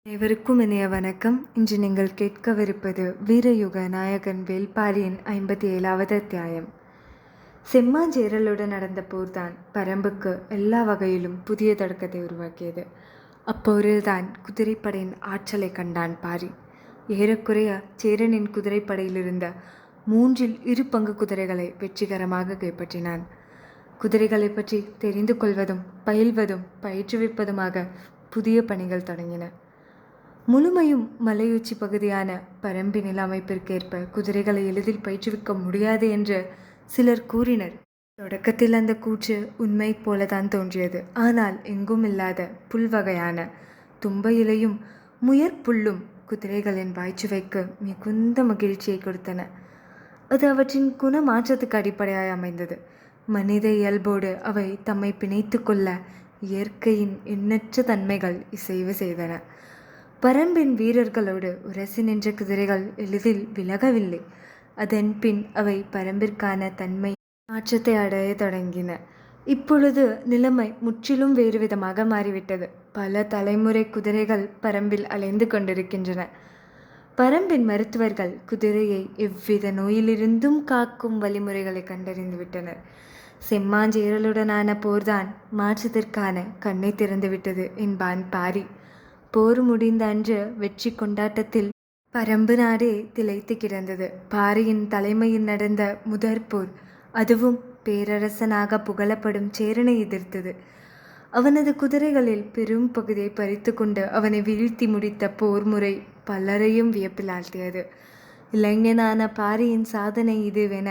அனைவருக்கும் இனிய வணக்கம். இன்று நீங்கள் கேட்கவிருப்பது வீரயுக நாயகன் வேள்பாரியின் 57வது அத்தியாயம். செம்மாஞ்சேரலுடன் நடந்த போர்தான் பரம்புக்கு எல்லா வகையிலும் புதிய தொடக்கத்தை உருவாக்கியது. அப்போரில்தான் குதிரைப்படையின் ஆற்றலை கண்டான் பாரி. ஏறக்குறைய சேரனின் குதிரைப்படையிலிருந்த 2 பங்கு குதிரைகளை வெற்றிகரமாக கைப்பற்றினான். குதிரைகளை பற்றி தெரிந்து கொள்வதும் பயில்வதும் பயிற்றுவிப்பதுமாக புதிய பணிகள் தொடங்கின. முழுமையும் மலையுச்சி பகுதியான பரம்பின் நில அமைப்பிற்கேற்ப குதிரைகளை எளிதில் பயிற்றுவிக்க முடியாது என்று சிலர் கூறினர். தொடக்கத்தில் அந்த கூற்று உண்மை போலதான் தோன்றியது. ஆனால் எங்கும் இல்லாத புல்வகையான தும்ப இலையும் முயற்புல்லும் குதிரைகளின் வாய்ச்சுவைக்கு மிகுந்த மகிழ்ச்சியை கொடுத்தன. அது அவற்றின் குண மாற்றத்துக்கு அடிப்படையாய் அமைந்தது. மனித இயல்போடு அவை தம்மை பிணைத்து கொள்ள இயற்கையின் எண்ணற்ற தன்மைகள் இசைவு செய்தன. பரம்பின் வீரர்களோடு உரசி நின்ற குதிரைகள் எளிதில் விலகவில்லை. அதன் பின் அவை பரம்பிற்கான தன்மை மாற்றத்தை அடைய தொடங்கின. இப்பொழுது நிலைமை முற்றிலும் வேறு விதமாக மாறிவிட்டது. பல தலைமுறை குதிரைகள் பரம்பில் அலைந்து கொண்டிருக்கின்றன. பரம்பின் மருத்துவர்கள் குதிரையை எவ்வித நோயிலிருந்தும் காக்கும் வழிமுறைகளை கண்டறிந்து விட்டனர். செம்மாஞ்சேரலுடனான போர்தான் மாற்றத்திற்கான கண்ணை திறந்துவிட்டது என்பான் பாரி. போர் முடிந்த அன்று வெற்றி கொண்டாட்டத்தில் பரம்பு நாடே திளைத்து கிடந்தது. பாரியின் தலைமையில் நடந்த முதற் போர், அதுவும் பேரரசனாக புகழப்படும் சேரனை எதிர்த்தது. அவனது குதிரைகளில் பெரும் பகுதியை பறித்து கொண்டு அவனை வீழ்த்தி முடித்த போர் முறை பலரையும் வியப்பில் ஆழ்த்தியது. இளைஞனான பாரியின் சாதனை இதுவென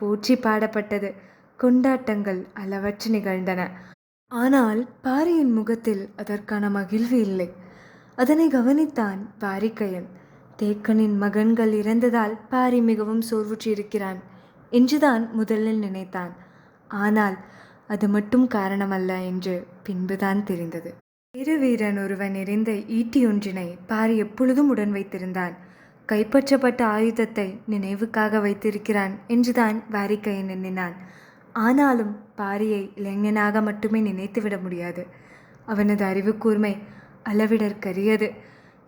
போற்றி பாடப்பட்டது. கொண்டாட்டங்கள் அளவற்று நிகழ்ந்தன. ஆனால் பாரியின் முகத்தில் அதற்கான மகிழ்வு இல்லை. அதனை கவனித்தான் பாரிக்கையன். தேக்கனின் மகன்கள் இறந்ததால் பாரி மிகவும் சோர்வுற்று இருக்கிறான் என்றுதான் முதலில் நினைத்தான். ஆனால் அது மட்டும் காரணமல்ல என்று பின்புதான் தெரிந்தது. வீரன் ஒருவன் எறிந்த ஈட்டியொன்றினை பாரி எப்பொழுதும் உடன் வைத்திருந்தான். கைப்பற்றப்பட்ட ஆயுதத்தை நினைவுக்காக வைத்திருக்கிறான் என்றுதான் பாரிக்கையன் எண்ணினான். ஆனாலும் பாரியை இளைஞனாக மட்டுமே நினைத்துவிட முடியாது. அவனது அறிவு கூர்மை அளவிடற்கரியது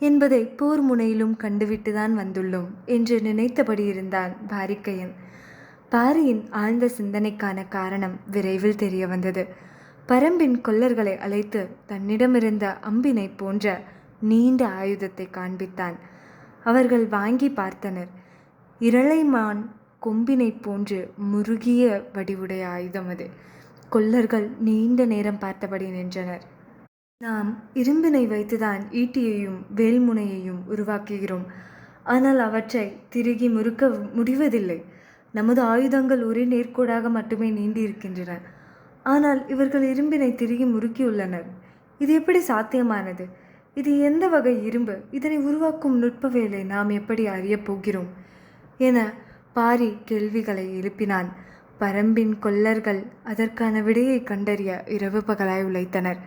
என்பதை போர் முனையிலும் கண்டுவிட்டுதான் வந்துள்ளோம் என்று நினைத்தபடி இருந்தான் பாரிக்கையன். பாரியின் ஆழ்ந்த சிந்தனைக்கான காரணம் விரைவில் தெரிய வந்தது. பரம்பின் கொல்லர்களை அழைத்து தன்னிடமிருந்த அம்பினை போன்ற நீண்ட ஆயுதத்தை காண்பித்தான். அவர்கள் வாங்கி பார்த்தனர். இரளைமான் கொம்பினை போன்று முருகிய வடிவுடைய ஆயுதம் அது. கொல்லர்கள் நீண்ட நேரம் பார்த்தபடி நின்றனர். நாம் இரும்பினை வைத்துதான் ஈட்டியையும் வேல்முனையையும் உருவாக்குகிறோம். ஆனால் அவற்றை திருகி முறுக்க முடிவதில்லை. நமது ஆயுதங்கள் ஒரே நேர்கோடாக மட்டுமே நீண்டி இருக்கின்றன. ஆனால் இவர்கள் இரும்பினை திருகி முறுக்கியுள்ளனர். இது எப்படி சாத்தியமானது? இது எந்த வகை இரும்பு? இதனை உருவாக்கும் நுட்ப வேலை நாம் எப்படி அறியப் போகிறோம் என பாரி கேள்விகளை எழுப்பினான். பரம்பின் கொல்லர்கள் அதற்கான விடையை கண்டறிய இரவு பகலாய் உழைத்தனர்.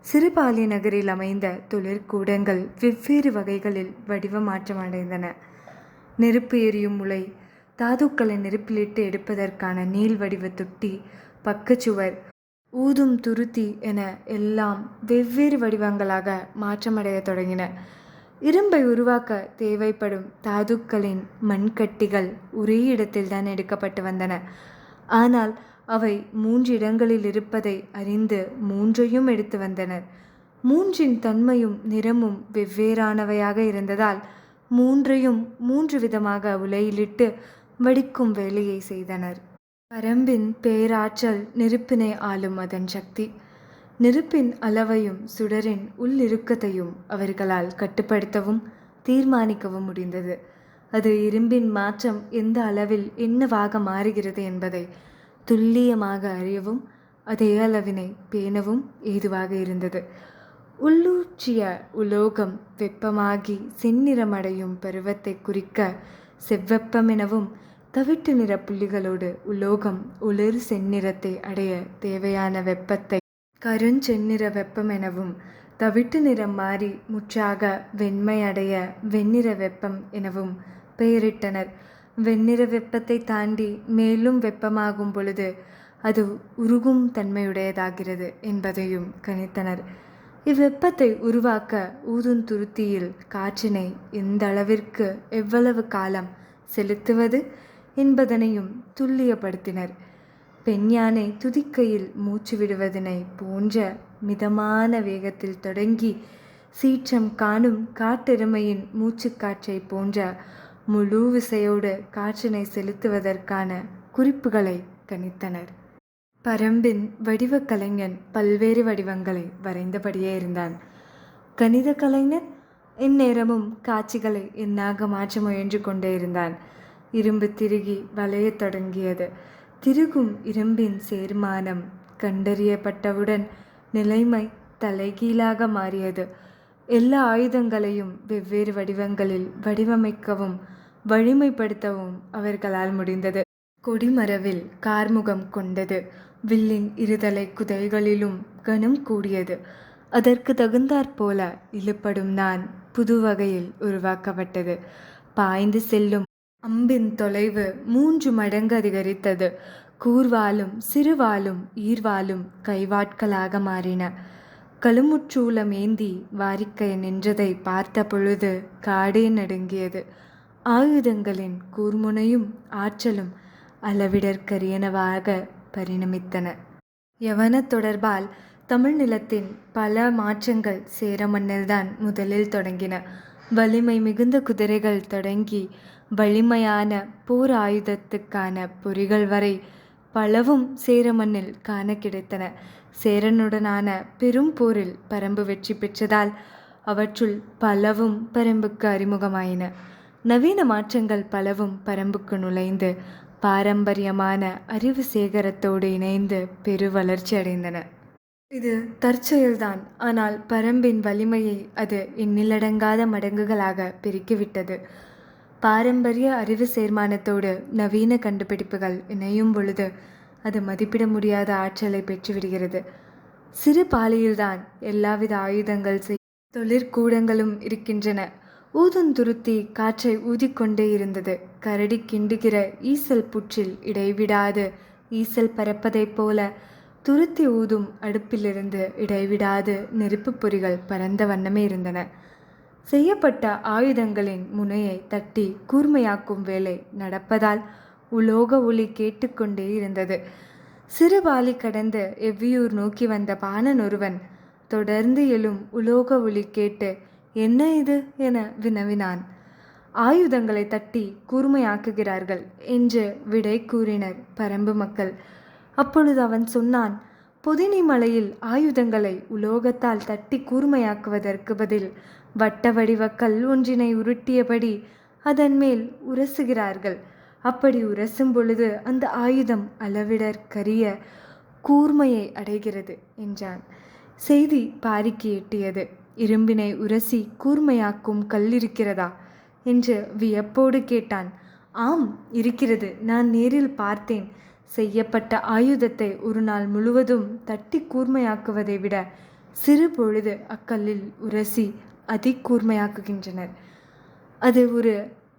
சிறுபாலி நகரில் அமைந்த தொழிற்கூடங்கள் வெவ்வேறு வகைகளில் வடிவ மாற்றம் அடைந்தன. நெருப்பு எரியும் முளை, தாதுக்களை நெருப்பிலிட்டு எடுப்பதற்கான நீள் வடிவ தொட்டி, பக்கச்சுவர், ஊதும் துருத்தி என எல்லாம் வெவ்வேறு வடிவங்களாக மாற்றமடைய தொடங்கின. இரும்பை உருவாக்க தேவைப்படும் தாதுக்களின் மண்கட்டிகள் ஒரே இடத்தில்தான் எடுக்கப்பட்டு வந்தன. ஆனால் அவை 3 இடங்களில் இருப்பதை அறிந்து 3ஐயும் எடுத்து வந்தனர். 3இன் தன்மையும் நிறமும் வெவ்வேறானவையாக இருந்ததால் 3ஐயும் 3 விதமாக உலையிலிட்டு வடிக்கும் வேலையை செய்தனர். பரம்பின் பேராற்றல் நெருப்பினை ஆளும் அதன் சக்தி. நெருப்பின் அளவையும் சுடரின் உள்ளிருக்கத்தையும் அவர்களால் கட்டுப்படுத்தவும் தீர்மானிக்கவும் முடிந்தது. அது இரும்பின் மாற்றம் எந்த அளவில் என்னவாக மாறுகிறது என்பதை துல்லியமாக அறியவும் அதே அளவினை பேணவும் ஏதுவாக இருந்தது. உள்ளூற்றிய உலோகம் வெப்பமாகி செந்நிறமடையும் பருவத்தை குறிக்க செவ்வெப்பம் எனவும், தவிட்டு நிற புள்ளிகளோடு உலோகம் ஒளிர் செந்நிறத்தை அடைய தேவையான வெப்பத்தை கருஞ்செந்நிற வெப்பம் எனவும், தவிட்டு நிறம் மாறி முற்றாக வெண்மை அடைய வெண்ணிற வெப்பம் எனவும் பெயரிட்டனர். வெண்ணிற வெப்பத்தை தாண்டி மேலும் வெப்பமாகும் பொழுது அது உருகும் தன்மையுடையதாகிறது என்பதையும் கணித்தனர். இவ்வெப்பத்தை உருவாக்க ஊதுந்துருத்தியில் காற்றினை எந்த அளவிற்கு எவ்வளவு காலம் செலுத்துவது என்பதனையும் துல்லியப்படுத்தினர். பெண் யானை துதிக்கையில் மூச்சு விடுவதனை போன்ற மிதமான வேகத்தில் தொடங்கி சீற்றம் காணும் காட்டெருமையின் மூச்சுக்காற்றை போன்ற முழு விசையோடு காற்றினை செலுத்துவதற்கான குறிப்புகளை கணித்தனர். பரம்பின் வடிவக் கலைஞன் பல்வேறு வடிவங்களை வரைந்தபடியே இருந்தான். கணித கலைஞன் இந்நேரமும் காட்சிகளை எண்ணாக மாற்ற முயன்று கொண்டே இருந்தான். இரும்பு திருகி வளையத் தொடங்கியது. திருகும் இரும்பின் சேர்மானம் கண்டறியப்பட்டவுடன் நிலைமை தலைகீழாக மாறியது. எல்லா ஆயுதங்களையும் வெவ்வேறு வடிவங்களில் வடிவமைக்கவும் வலிமைப்படுத்தவும் அவர்களால் முடிந்தது. கொடிமரவில் கார்முகம் கொண்டது. வில்லின் இருதலை குதைகளிலும் கனம் கூடியது. அதற்கு தகுந்தாற்போல இழுப்படும் நான் புது வகையில் உருவாக்கப்பட்டது. பாய்ந்து செல்லும் அம்பின் தொலைவு 3 மடங்கு அதிகரித்தது. கூர்வாலும் சிறுவாலும் ஈர்வாலும் கைவாட்களாக மாறின. கழுமுற்றூலம் ஏந்தி வாரிக்கை நின்றதை பார்த்த பொழுது காடே நடுங்கியது. ஆயுதங்களின் கூர்முனையும் ஆற்றலும் அளவிடற்கரியனவாக பரிணமித்தன. யவன தொடர்பால் தமிழ் நிலத்தின் பல மாற்றங்கள் சேர மண்ணில்தான் முதலில் தொடங்கின. வலிமை மிகுந்த குதிரைகள் தொடங்கி வலிமையான போர் ஆயுதத்துக்கான பொறிகள் வரை பலவும் சேர மண்ணில் காண கிடைத்தன. சேரனுடனான பெரும் போரில் பரம்பு வெற்றி பெற்றதால் அவற்றுள் பலவும் பரம்புக்கு அறிமுகமாயின. நவீன மாற்றங்கள் பலவும் பரம்புக்கு நுழைந்து பாரம்பரியமான அறிவு சேகரத்தோடு இணைந்து பெரு வளர்ச்சி அடைந்தன. இது தற்செயல்தான். ஆனால் பரம்பின் வலிமையை அது எண்ணிலடங்காத மடங்குகளாக பெருக்கிவிட்டது. பாரம்பரிய அறிவு சேர்மானத்தோடு நவீன கண்டுபிடிப்புகள் இணையும் பொழுது அது மதிப்பிட முடியாத ஆற்றலை பெற்றுவிடுகிறது. சிறு பாலியில்தான் எல்லாவித ஆயுதங்கள் தொழிற்கூடங்களும் இருக்கின்றன. ஊதுந்துருத்தி காற்றை ஊதிக்கொண்டே இருந்தது. கரடி கிண்டுகிற ஈசல் புற்றில் இடைவிடாது ஈசல் பறப்பதைப் போல துருத்தி ஊதும் அடுப்பிலிருந்து இடைவிடாது நெருப்பு பொறிகள் பறந்த வண்ணமே இருந்தன. செய்யப்பட்ட ஆயுதங்களின் முனையை தட்டி கூர்மையாக்கும் வேலை நடப்பதால் உலோக ஒளி கேட்டுக்கொண்டே இருந்தது. சிறுபாலி கடந்து எவ்வியூர் நோக்கி வந்த பாணன் ஒருவன் தொடர்ந்து எழும் உலோக ஒளி கேட்டு என்ன இது என வினவினான். ஆயுதங்களை தட்டி கூர்மையாக்குகிறார்கள் என்று விடை கூறினர் பரம்பு மக்கள். அப்பொழுது அவன் சொன்னான், பொதினி மலையில் ஆயுதங்களை உலோகத்தால் தட்டி கூர்மையாக்குவதற்கு பதில் வட்ட வடிவ கல் ஒன்றினை உருட்டியபடி அதன் மேல் உரசுகிறார்கள். அப்படி உரசும் பொழுது அந்த ஆயுதம் அளவிடற்கரிய கூர்மையை அடைகிறது என்றான். செய்தி பாரிக்கு எட்டியது. இரும்பினை உரசி கூர்மையாக்கும் கல் இருக்கிறதா என்று வியப்போடு கேட்டான். ஆம், இருக்கிறது. நான் நேரில் பார்த்தேன். செய்யப்பட்ட ஆயுதத்தை ஒரு நாள் முழுவதும் தட்டி கூர்மையாக்குவதை விட சிறு பொழுது அக்கல்லில் உரசி அதிகூர்மையாக்குகின்றனர். அது ஒரு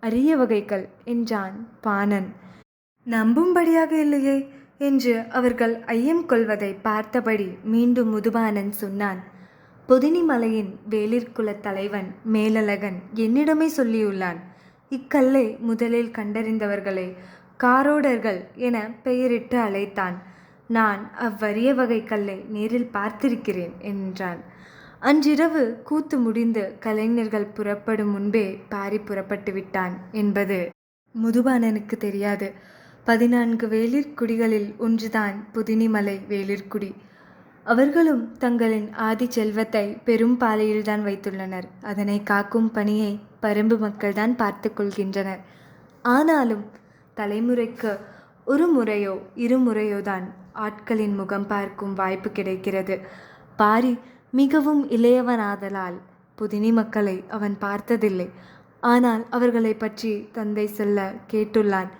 அரிய வகை கல் என்றான் பாணன். நம்பும்படியாக இல்லையே என்று அவர்கள் ஐயம் கொள்வதை பார்த்தபடி மீண்டும் முதுபானன் சொன்னான். பொதினி மலையின் வேளிர்குலத் தலைவன் மேலழகன் என்னிடமே சொல்லியுள்ளான். இக்கல்லை முதலில் கண்டறிந்தவர்களை காரோடர்கள் என பெயரிட்டு அழைத்தான். நான் அவ்வரிய வகை கல்லை நேரில் பார்த்திருக்கிறேன் என்றான். அன்றிரவு கூத்து முடிந்து கலைஞர்கள் புறப்படும் முன்பே பாரி புறப்பட்டு விட்டான் என்பது முதுபானனுக்கு தெரியாது. 14 வேளிர்குடிகளில் ஒன்றுதான் பொதினிமலை வேளிர்குடி. அவர்களும் தங்களின் ஆதி செல்வத்தை பெரும் பாலையில்தான் வைத்துள்ளனர். அதனை காக்கும் பணியை பரம்பு மக்கள்தான் பார்த்து கொள்கின்றனர். ஆனாலும் தலைமுறைக்கு ஒரு முறையோ இருமுறையோதான் ஆட்களின் முகம் பார்க்கும் வாய்ப்பு கிடைக்கிறது. பாரி மிகவும் இளையவனாதலால் பொதினி மக்களை அவன் பார்த்ததில்லை. ஆனால் அவர்களை பற்றி தந்தை சொல்ல கேட்டுள்ளான்.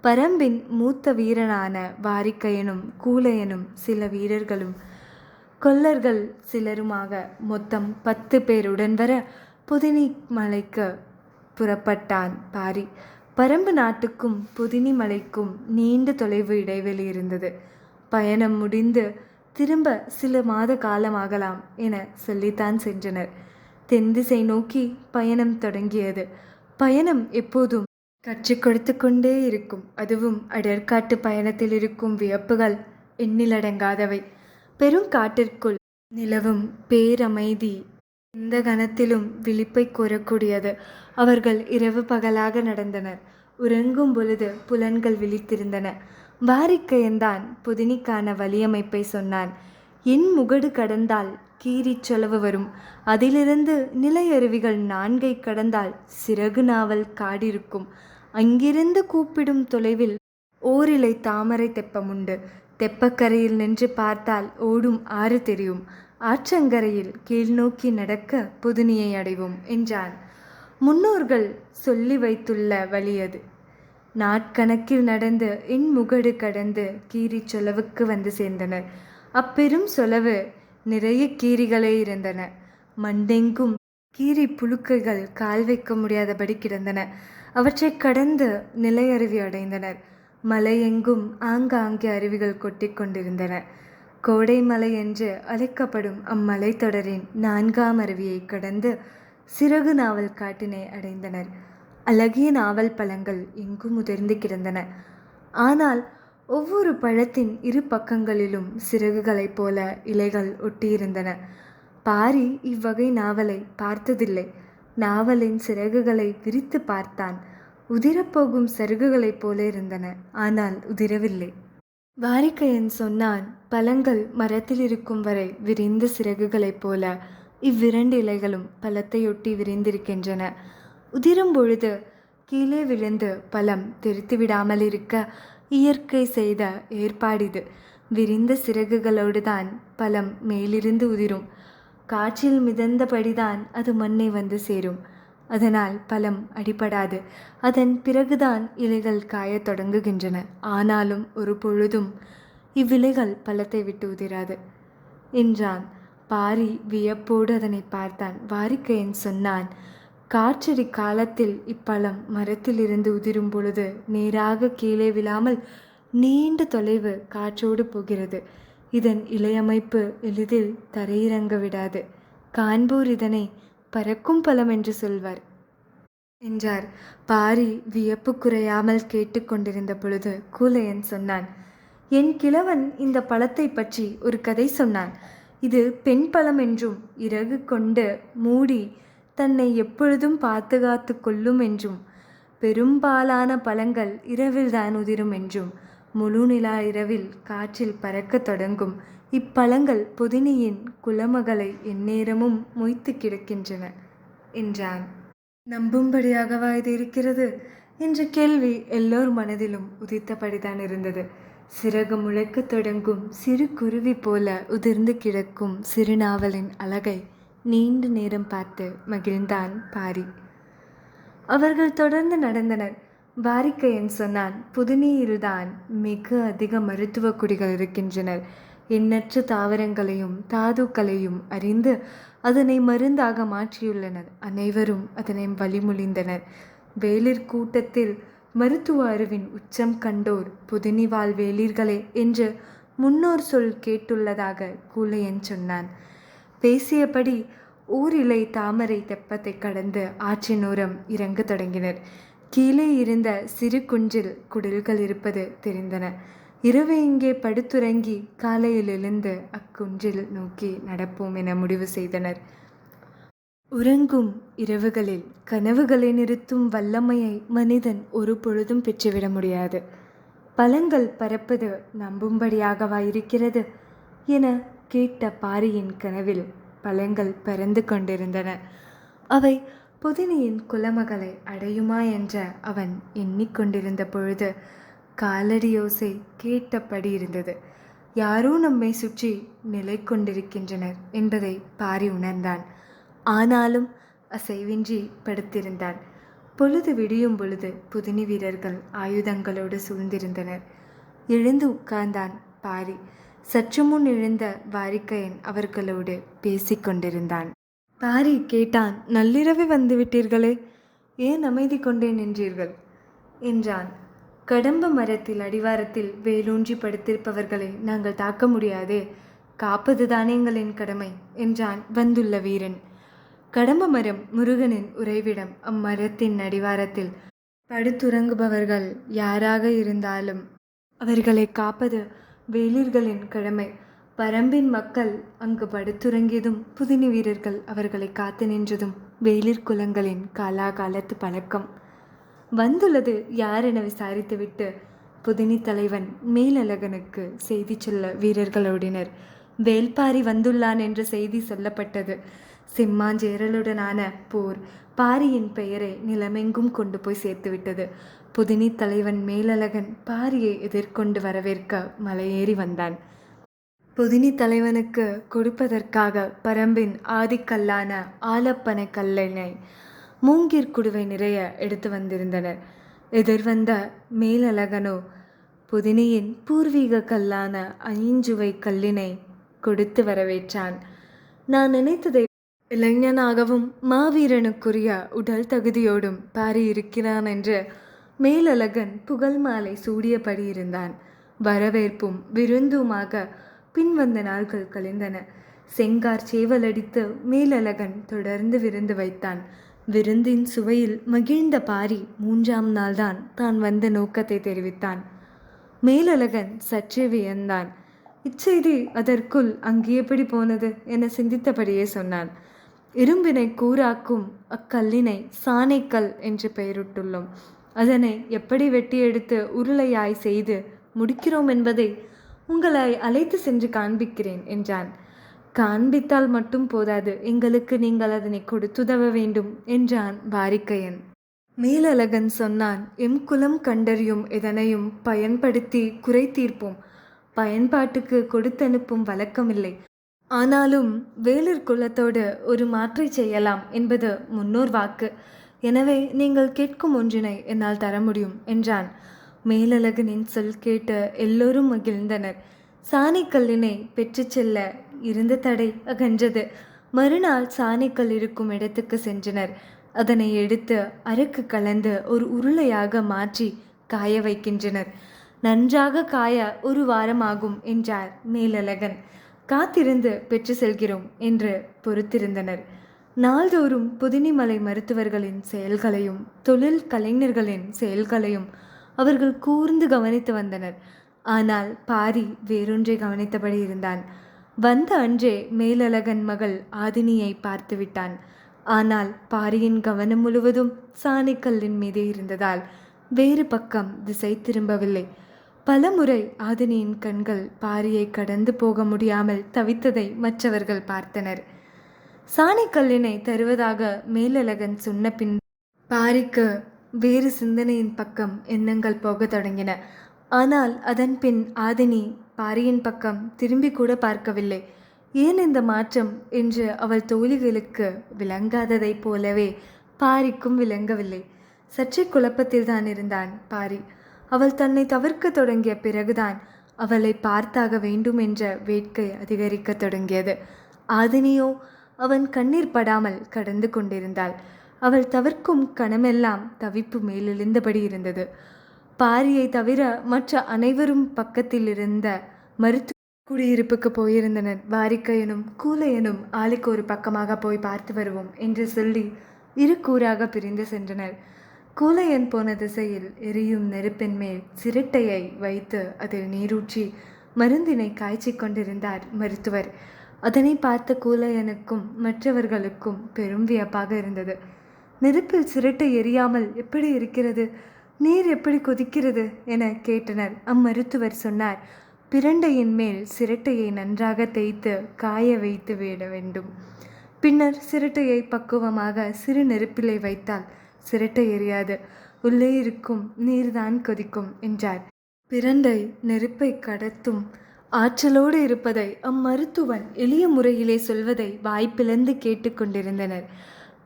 பரம்பின் மூத்த வீரனான வாரிக்கையனும் கூலையனும் சில வீரர்களும் கொல்லர்கள் சிலருமாக மொத்தம் 10 பேருடன் வர பொதினி மலைக்கு புறப்பட்டான் பாரி. பரம்பு நாட்டுக்கும் பொதினி மலைக்கும் நீண்ட தொலைவு இடைவெளி இருந்தது. பயணம் முடிந்து திரும்ப சில மாத காலமாகலாம் என சொல்லித்தான் சென்றனர். தென் திசை நோக்கி பயணம் தொடங்கியது. பயணம் எப்போதும் கற்றுக் கொடுத்து கொண்டே இருக்கும். அதுவும் அடற்காட்டு பயணத்தில் இருக்கும் வியப்புகள் எண்ணிலடங்காதவை. பெருங்காட்டிற்குள் நிலவும் பேரமைதி எந்த கணத்திலும் விழிப்பை கோரக்கூடியது. அவர்கள் இரவு பகலாக நடந்தனர். உறங்கும் பொழுது புலன்கள் விழித்திருந்தன. வாரிக்கையன்தான் புதினிக்கான வழியமைப்பை சொன்னான். என் முகடு கடந்தால் கீரிச் சொலவு வரும். அதிலிருந்து நிலையருவிகள் 4 கடந்தால் சிறகு நாவல் காடிருக்கும். அங்கிருந்து கூப்பிடும் தொலைவில் ஓரிலை தாமரை தெப்பமுண்டு. தெப்பக்கரையில் நின்று பார்த்தால் ஓடும் ஆறு தெரியும். ஆற்றங்கரையில் கீழ்நோக்கி நடக்க புதுனியை அடைவோம் என்றான். முன்னோர்கள் சொல்லி வைத்துள்ள வழி அது. நாட்கணக்கில் நடந்து என் முகடு கடந்து கீரிச் சொலவுக்கு வந்து சேர்ந்தனர். அப்பெரும் சொலவு நிறைய கீரிகளே இருந்தன. மண்டெங்கும் கீரி புழுக்கைகள் கால் வைக்க முடியாதபடி கிடந்தன. அவற்றை கடந்து நிலையருவி அடைந்தனர். மலையெங்கும் ஆங்காங்கே அருவிகள் கொட்டி கொண்டிருந்தன. கோடைமலை என்று அழைக்கப்படும் அம்மலைத்தொடரின் 4ஆம் அருவியை கடந்து சிறகு நாவல் காட்டினை அடைந்தனர். அழகிய நாவல் பழங்கள் எங்கும் உதிர்ந்து கிடந்தன. ஆனால் ஒவ்வொரு பழத்தின் இரு பக்கங்களிலும் சிறகுகளைப் போல இலைகள் ஒட்டியிருந்தன. பாரி இவ்வகை நாவலை பார்த்ததில்லை. நாவலின் சிறகுகளை விரித்து பார்த்தான். உதிரப்போகும் சருகுகளைப் போல இருந்தன. ஆனால் உதிரவில்லை. வாரிக்கையன் சொன்னான், பழங்கள் மரத்தில் இருக்கும் வரை விரிந்த சிறகுகளைப் போல இவ்விரண்டு இலைகளும் பழத்தையொட்டி விரிந்திருக்கின்றன. உதிரும் பொழுது கீழே விழுந்து பழம் தெரித்து விடாமல் இருக்க இயற்கை செய்த ஏற்பாடிது. விரிந்த சிறகுகளோடு தான் பழம் மேலிருந்து உதிரும். காற்றில் மிதந்தபடிதான் அது மண்ணை வந்து சேரும். அதனால் பழம் அடிபடாது. அதன் பிறகுதான் இலைகள் காயத் தொடங்குகின்றன. ஆனாலும் ஒரு பொழுதும் இவ்விலைகள் பழத்தை விட்டு உதிராது என்றான். பாரி வியப்போடு அதனை பார்த்தான். வாரிக்கையன் சொன்னான், காற்றடி காலத்தில் இப்பழம் மரத்திலிருந்து உதிரும் பொழுது நேராக கீழே விழாமல் நீண்ட தொலைவு காற்றோடு போகிறது. இதன் இலையமைப்பு எளிதில் தரையிறங்க விடாது. காண்போர் இதனை பறக்கும் பழம் என்று சொல்வர் என்றார். பாரி வியப்பு குறையாமல் கேட்டுக்கொண்டிருந்த பொழுது கூலையன் சொன்னான், என் கிழவன் இந்த பழத்தை பற்றி ஒரு கதை சொன்னான். இது பெண் பழம் என்றும் இறகு கொண்டு மூடி தன்னை எப்பொழுதும் பாதுகாத்து கொள்ளும் என்றும் பெரும்பாலான பழங்கள் இரவில்தான் உதிரும் என்றும் முழு நிலா இரவில் காற்றில் பறக்கத் தொடங்கும் இப்பழங்கள் பொதினியின் குலமகளை எந்நேரமும் மொய்த்து கிடக்கின்றன என்றான். நம்பும்படியாகவா இது இருக்கிறது என்ற கேள்வி எல்லோர் மனதிலும் உதித்தபடிதான் இருந்தது. சிறகு முளைக்கத் தொடங்கும் சிறு குருவி போல உதிர்ந்து கிடக்கும் சிறுநாவலின் அழகை நீண்ட நேரம் பார்த்து மகிழ்ந்தான் பாரி. அவர்கள் தொடர்ந்து நடந்தனர். வாரிக்கையன் சொன்னான், புதுனியில்தான் மிக அதிக மருத்துவ குடிகள் இருக்கின்றனர். எண்ணற்ற தாவரங்களையும் தாதுக்களையும் அறிந்து அதனை மருந்தாக மாற்றியுள்ளனர். அனைவரும் அதனை வழிமொழிந்தனர். வேளிர் கூட்டத்தில் மருத்துவ அறிவின் உச்சம் கண்டோர் புதுனி வாழ் வேளிர்களே என்று முன்னோர் சொல் கேட்டுள்ளதாக கூலையன் சொன்னான். பேசியபடி ஊரிலை தாமரை தெப்பத்தை கடந்து ஆற்றினோரம் இறங்க தொடங்கினர். கீழே இருந்த சிறு குன்றில் குடில்கள் இருப்பது தெரிந்தன. இரவு இங்கே படுத்துறங்கி காலையில் எழுந்து அக்குன்றில் நோக்கி நடப்போம் என முடிவு செய்தனர். உறங்கும் இரவுகளில் கனவுகளை நிறுத்தும் வல்லமையை மனிதன் ஒரு பொழுதும் பெற்றுவிட முடியாது. பழங்கள் பறப்பது நம்பும்படியாகவா இருக்கிறது என கேட்ட பாரியின் கனவில் பழங்கள் பறந்து கொண்டிருந்தன. அவை புதினியின் குலமகளை அடையுமா என்ற அவன் எண்ணிக்கொண்டிருந்த பொழுது காலடியோசை கேட்டபடி இருந்தது. யாரோ நம்மை சுற்றி நிலை கொண்டிருக்கின்றனர் என்பதை பாரி உணர்ந்தான். ஆனாலும் அசைவின்றி படுத்திருந்தான். பொழுது விடியும் பொழுது புதினி வீரர்கள் ஆயுதங்களோடு சூழ்ந்திருந்தனர். எழுந்து உட்கார்ந்தான் பாரி. சற்று முன் எழுந்த வாரிக்கையன் அவர்களோடு பேசிக்கொண்டிருந்தான். பாரி கேட்டான், நள்ளிரவே வந்துவிட்டீர்களே, ஏன் அமைதி கொண்டே நின்றீர்கள் என்றான். கடம்ப மரத்தில் அடிவாரத்தில் வேலூன்றி படுத்திருப்பவர்களை நாங்கள் தாக்க முடியாதே. காப்பதுதானே எங்களின் கடமை என்றான் வந்துள்ள வீரன். கடம்ப மரம் முருகனின் உறைவிடம். அம்மரத்தின் அடிவாரத்தில் படுத்துறங்குபவர்கள் யாராக இருந்தாலும் அவர்களை காப்பது வேளிர்களின் கடமை. பரம்பின் மக்கள் அங்கு படுத்துறங்கியதும் புதினி வீரர்கள் அவர்களை காத்து நின்றதும் வேளிர் குலங்களின் காலாகாலத்து பழக்கம். வந்துள்ளது யார் என விசாரித்துவிட்டு புதினி தலைவன் மேலழகனுக்கு செய்தி சொல்ல வீரர்களோடினர். வேல்பாரி வந்துள்ளான் என்ற செய்தி சொல்லப்பட்டது. சிம்மாஞ்சேரலுடனான போர் பாரியின் பெயரை நிலமெங்கும் கொண்டு போய் சேர்த்துவிட்டது. புதினி தலைவன் மேலழகன் பாரியை எதிர்கொண்டு வரவேற்க மலையேறி வந்தான். புதினி தலைவனுக்கு கொடுப்பதற்காக பரம்பின் ஆதிக்கல்லான ஆலப்பனை கல்லினை மூங்கிற் நிறைய எடுத்து வந்திருந்தனர். எதிர்வந்த மேலழகனோ புதினியின் பூர்வீக கல்லான ஐஞ்சுவை கல்லினை கொடுத்து வரவேற்றான். நான் நினைத்ததை இளைஞனாகவும் மாவீரனுக்குரிய உடல் தகுதியோடும் பாரி இருக்கிறான் என்று மேலழகன் புகழ் மாலை சூடியபடி இருந்தான். வரவேற்பும் விருந்துமாக பின்வந்த நாள்கள் கழிந்தன. செங்கார் சேவலடித்து மேலழகன் தொடர்ந்து விருந்து வைத்தான். விருந்தின் சுவையில் மகிழ்ந்த பாரி 3ஆம் நாள்தான் தான் வந்த நோக்கத்தை தெரிவித்தான். மேலழகன் சற்றே வியந்தான். இச்செய்தி அதற்குள் அங்கே எப்படி போனது என சிந்தித்தபடியே சொன்னான். இரும்பினை கூராக்கும் அக்கல்லினை சாணைக்கல் என்று பெயரிட்டுள்ளோம். அதனை எப்படி வெட்டி எடுத்து உருளையாய் செய்து முடிக்கிறோம் என்பதை உங்களை அழைத்து சென்று காண்பிக்கிறேன் என்றான். காண்பித்தால் மட்டும் போதாது, எங்களுக்கு நீங்கள் அதனை கொடுத்துதவ வேண்டும் என்றான் வாரிக்கையன். மேலழகன் சொன்னான், எம் குலம் கண்டறியும் எதனையும் பயன்படுத்தி குறை தீர்ப்போம். பயன்பாட்டுக்கு கொடுத்தனுப்பும் வழக்கமில்லை. ஆனாலும் வேளிர் குலத்தோடு ஒரு மாற்றை செய்யலாம் என்பது முன்னோர் வாக்கு. எனவே நீங்கள் கேட்கும் ஒன்றினை என்னால் தர முடியும் என்றான். மேலழகனின் சொல் கேட்டு எல்லோரும் மகிழ்ந்தனர். சாணைக்கல்லினை பெற்று செல்ல இருந்த தடை அகன்றது. மறுநாள் சாணைக்கல் இருக்கும் இடத்துக்கு சென்றனர். அதனை எடுத்து அரைக்கு கலந்து ஒரு உருளையாக மாற்றி காய வைக்கின்றனர். நன்றாக காய 1 வாரமாகும் என்றார் மேலழகன். காத்திருந்து பெற்று செல்கிறோம் என்று பொறுத்திருந்தனர். நாள்தோறும் புதினிமலை மருத்துவர்களின் செயல்களையும் தொழில் கலைஞர்களின் செயல்களையும் அவர்கள் கூர்ந்து கவனித்து வந்தனர். ஆனால் பாரி வேறொன்றை கவனித்தபடி இருந்தான். வந்த அன்றே மேலழகன் மகள் ஆதினியை பார்த்து விட்டான். ஆனால் பாரியின் கவனம் முழுவதும் சாணைக்கல்லின் மீதே இருந்ததால் வேறு பக்கம் திசை திரும்பவில்லை. பலமுறை ஆதினியின் கண்கள் பாரியை கடந்து போக முடியாமல் தவித்ததை மற்றவர்கள் பார்த்தனர். சாணைக்கல்லினை தருவதாக மேலழகன் சொன்ன பின் பாரிக்கு வேறு சிந்தனையின் பக்கம் எண்ணங்கள் போக தொடங்கின. ஆனால் அதன் பின் ஆதினி பாரியின் பக்கம் திரும்பி கூட பார்க்கவில்லை. ஏன் இந்த மாற்றம் என்று அவள் தோழிகளுக்கு விளங்காததைப் போலவே பாரிக்கும் விளங்கவில்லை. சற்றே குழப்பத்தில் தான் இருந்தான் பாரி. அவள் தன்னை தவிர்க்க தொடங்கிய பிறகுதான் அவளை பார்த்தாக வேண்டும் என்ற வேட்கை அதிகரிக்க தொடங்கியது. ஆதினியோ அவன் கண்ணீர் படாமல் கடந்து கொண்டிருந்தாள். அவள் தவிர்க்கும் கணமெல்லாம் தவிப்பு மேலெழுந்தபடி இருந்தது. பாரியை தவிர மற்ற அனைவரும் பக்கத்தில் இருந்த மருத்துவ குடியிருப்புக்கு போயிருந்தனர். வாரிக்கையனும் கூலையனும் ஆளுக்கு ஒரு பக்கமாக போய் பார்த்து வருவோம் என்று சொல்லி 2 கூறாக பிரிந்து சென்றனர். கூலையன் போன திசையில் எரியும் நெருப்பின் மேல் சிரட்டையை வைத்து அதில் நீரூற்றி மருந்தினை காய்ச்சி கொண்டிருந்தார் மருத்துவர். அதனை பார்த்த கூலையனுக்கும் மற்றவர்களுக்கும் பெரும் வியப்பாக இருந்தது. நெருப்பில் சிரட்டை எரியாமல் எப்படி இருக்கிறது, நீர் எப்படி கொதிக்கிறது என கேட்டனர். அம்மருத்துவர் சொன்னார், பிரண்டையின் மேல் சிரட்டையை நன்றாக தேய்த்து காய வைத்து விட வேண்டும். பின்னர் சிரட்டையை பக்குவமாக சிறு நெருப்பிலை வைத்தால் சிரட்டை எரியாது, உள்ளே இருக்கும் நீர்தான் கொதிக்கும் என்றார். பிரண்டை நெருப்பை கடத்தும் ஆற்றலோடு இருப்பதை அம்மருத்துவன் எளிய முறையிலே சொல்வதை வாய்ப்பிழந்து கேட்டுக்கொண்டிருந்தனர்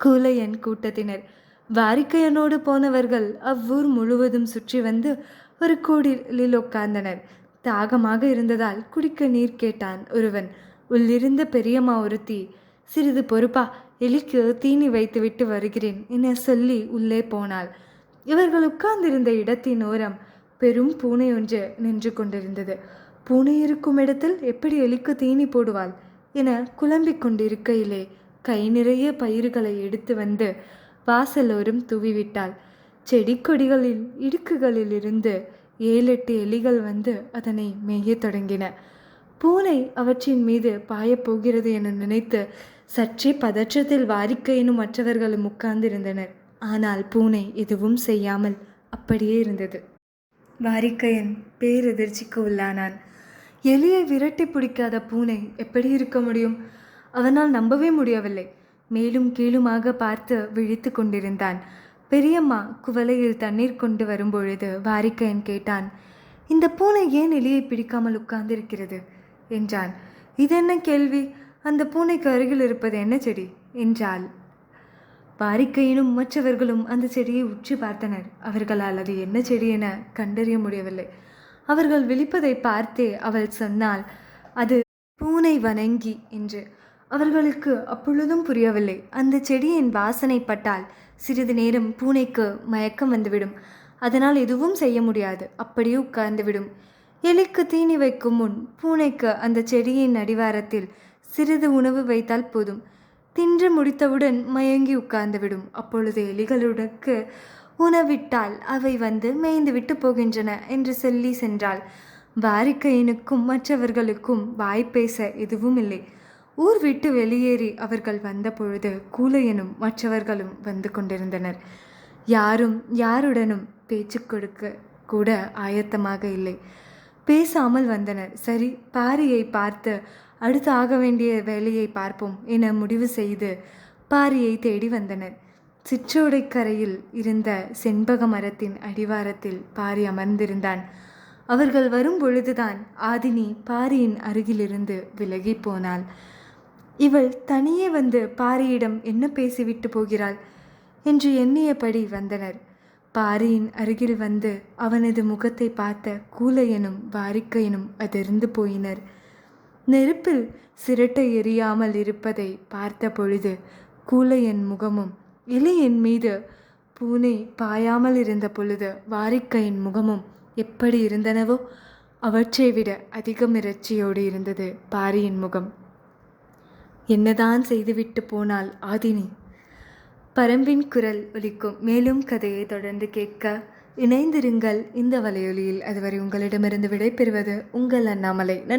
கூலையன் கூட்டத்தினர். வாரிக்கையனோடு போனவர்கள் அவ்வூர் முழுவதும் சுற்றி வந்து ஒரு கூடிலில் உட்கார்ந்தனர். தாகமாக இருந்ததால் குடிக்க நீர் கேட்டான் ஒருவன். உள்ளிருந்த பெரியம்மா ஒருத்தி, சிறிது பொறுப்பா, எலிக்கு தீனி வைத்து விட்டு வருகிறேன் என சொல்லி உள்ளே போனாள். இவர்கள் உட்கார்ந்திருந்த இடத்தின் ஓரம் பெரும் பூனை ஒன்று நின்று கொண்டிருந்தது. பூனை இருக்கும் இடத்தில் எப்படி எலிக்கு தீனி போடுவாள் என குழம்பிக் கொண்டிருக்கையிலே கை நிறைய பயிர்களை எடுத்து வந்து வாசலோரும் தூவிவிட்டாள். செடி கொடிகளில் இடுக்குகளில் இருந்து 7-8 எலிகள் வந்து அதனை மேயத் தொடங்கின. பூனை அவற்றின் மீது பாயப்போகிறது என நினைத்து சற்றே பதற்றத்தில் வாரிக்கையனும் மற்றவர்களும் உட்கார்ந்திருந்தனர். ஆனால் பூனை எதுவும் செய்யாமல் அப்படியே இருந்தது. வாரிக்கையன் பேரெதிர்ச்சிக்கு உள்ளானான். எலியை விரட்டி பிடிக்காத பூனை எப்படி இருக்க முடியும்? அவனால் நம்பவே முடியவில்லை. மேலும் கீழுமாக பார்த்து விழித்து கொண்டிருந்தான். பெரியம்மா குவளையில் தண்ணீர் கொண்டு வரும்பொழுது வாரிக்கையன் கேட்டான், இந்த பூனை ஏன் எலியை பிடிக்காமல் உட்கார்ந்திருக்கிறது என்றான். இதென்ன கேள்வி? அந்த பூனைக்கு அருகில் இருப்பது என்ன செடி என்றாள். வாரிக்கையனும் மற்றவர்களும் அந்த செடியை உற்று பார்த்தனர். அவர்களால் அது என்ன செடி என கண்டறிய முடியவில்லை. அவர்கள் விழிப்பதை பார்த்தே அவள் சொன்னாள், அது பூனை வணங்கி என்று. அவர்களுக்கு அப்பொழுதும் புரியவில்லை. அந்த செடியின் வாசனை பட்டால் சிறிது நேரம் பூனைக்கு மயக்கம் வந்துவிடும். அதனால் எதுவும் செய்ய முடியாது, அப்படியே உட்கார்ந்துவிடும். எலிக்கு தீனி வைக்கும் முன் பூனைக்கு அந்த செடியின் அடிவாரத்தில் சிறிது உணவு வைத்தால் போதும். தின்று முடித்தவுடன் மயங்கி உட்கார்ந்துவிடும். அப்பொழுது எலிகளுக்கு உணவிட்டால் அவை வந்து மேய்ந்து விட்டு போகின்றன என்று சொல்லி சென்றாள். வாரிக்கையனுக்கும் மற்றவர்களுக்கும் வாய்ப்பேச எதுவும் இல்லை. ஊர் விட்டு வெளியேறி அவர்கள் வந்த பொழுது கூலையனும் மற்றவர்களும் வந்து கொண்டிருந்தனர். யாரும் யாருடனும் பேச்சு கொடுக்க கூட ஆயத்தமாக இல்லை. பேசாமல் வந்தனர். சரி, பாரியை பார்த்து அடுத்து ஆக வேண்டிய வேலையை பார்ப்போம் என முடிவு செய்து பாரியை தேடி வந்தனர். சிற்றோடைக்கரையில் இருந்த செண்பக மரத்தின் அடிவாரத்தில் பாரி அமர்ந்திருந்தான். அவர்கள் வரும் பொழுதுதான் ஆதினி பாரியின் அருகிலிருந்து விலகி போனாள். இவள் தனியே வந்து பாரியிடம் என்ன பேசிவிட்டு போகிறாள் என்று எண்ணியபடி வந்தனர். பாரியின் அருகில் வந்து அவனது முகத்தை பார்த்த கூலையனும் வாரிக்கையனும் அதிர்ந்து போயினர். நெருப்பில் சிரட்டை எரியாமல் இருப்பதை பார்த்த பொழுது கூலையன் முகமும், எலியின் மீது பூனை பாயாமல் இருந்த பொழுது வாரிக்கையின் முகமும் எப்படி இருந்தனவோ அவற்றை விட அதிக மிரட்சியோடு இருந்தது பாரியின் முகம். என்னதான் செய்துவிட்டு போனாள் ஆதினி? பரம்பின் குரல் ஒலிக்கும். மேலும் கதையை தொடர்ந்து கேட்க இணைந்திருங்கள் இந்த வலையொலியில். அதுவரை உங்களிடமிருந்து விடைபெறுவது உங்கள் அண்ணாமலை. நன்றி.